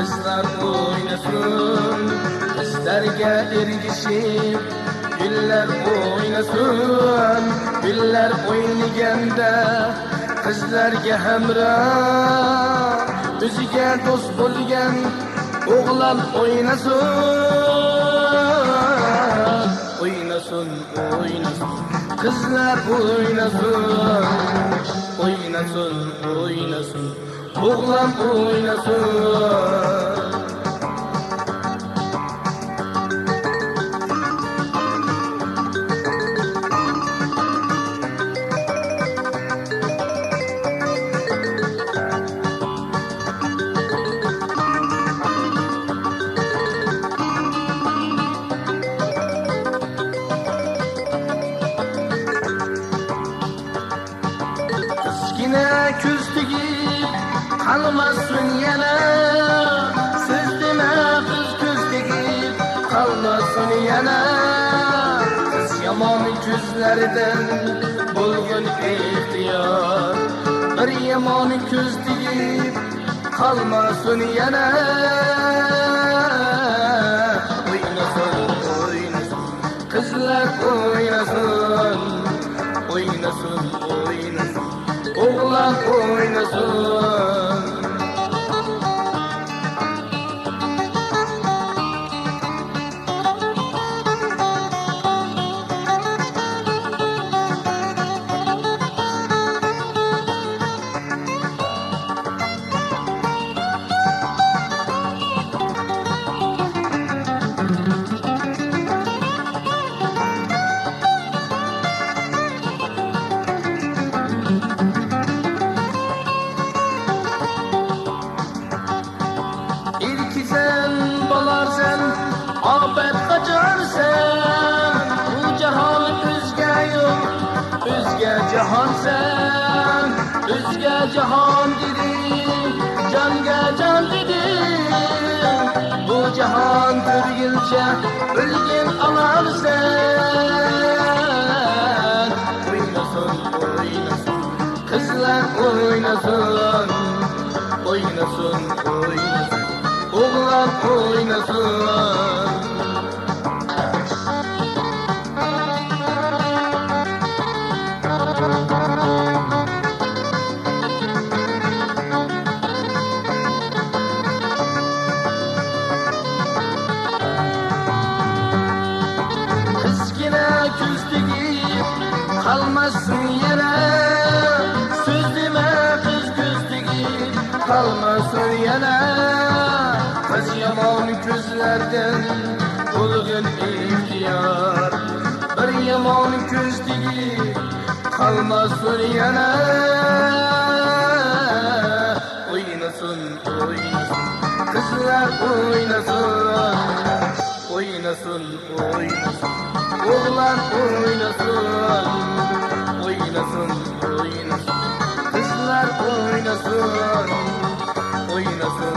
Kızlar oynasın, kızlarga ergishib, güller oynasın, güller oynaganda qizlarga hamroh, o'ziga do'st bo'lgan o'g'lon oynasın, oynasın, oynasın. Kızlar oynasın, oynasın, oynasın. Oğlan oynasın. Kızgina ko'z tegib qalmasin yana, siz dema qiz ko'z tegib qalmasin yana. Qiz yomon ko'zlaridan bo'lgan ehtiyor, bir yomon ko'z tegib qalmasin yana. Oynasın, oynasın, qizlar oynasın, oynasın, oynasın. Oğlan oynasın. Sen bolarsan, obat qochorsan, bu jahon o'zga yo'q, o'zga jahon sen, o'zga jahon deding, jonga jon deding, bu jahon turgilcha o'lgin olarsan. Oynasın, oynasın, qizlar oynasın, oynasın, oynasın. Oğlan oynasın. Kızgina ko'z tegib qalmasin yana, so'z dema qiz ko'z tegib qalmasin yana. Kız yomon ko'zlardan bo'lgan ehtiyor, bir yomon ko'z tegib qalmasin yana. Oynasın, oynasın, qizlar oynasın, oynasın, oynasın. Oğlan oynasın, oynasın, oynasın. Kızlar oynasın, oynasın.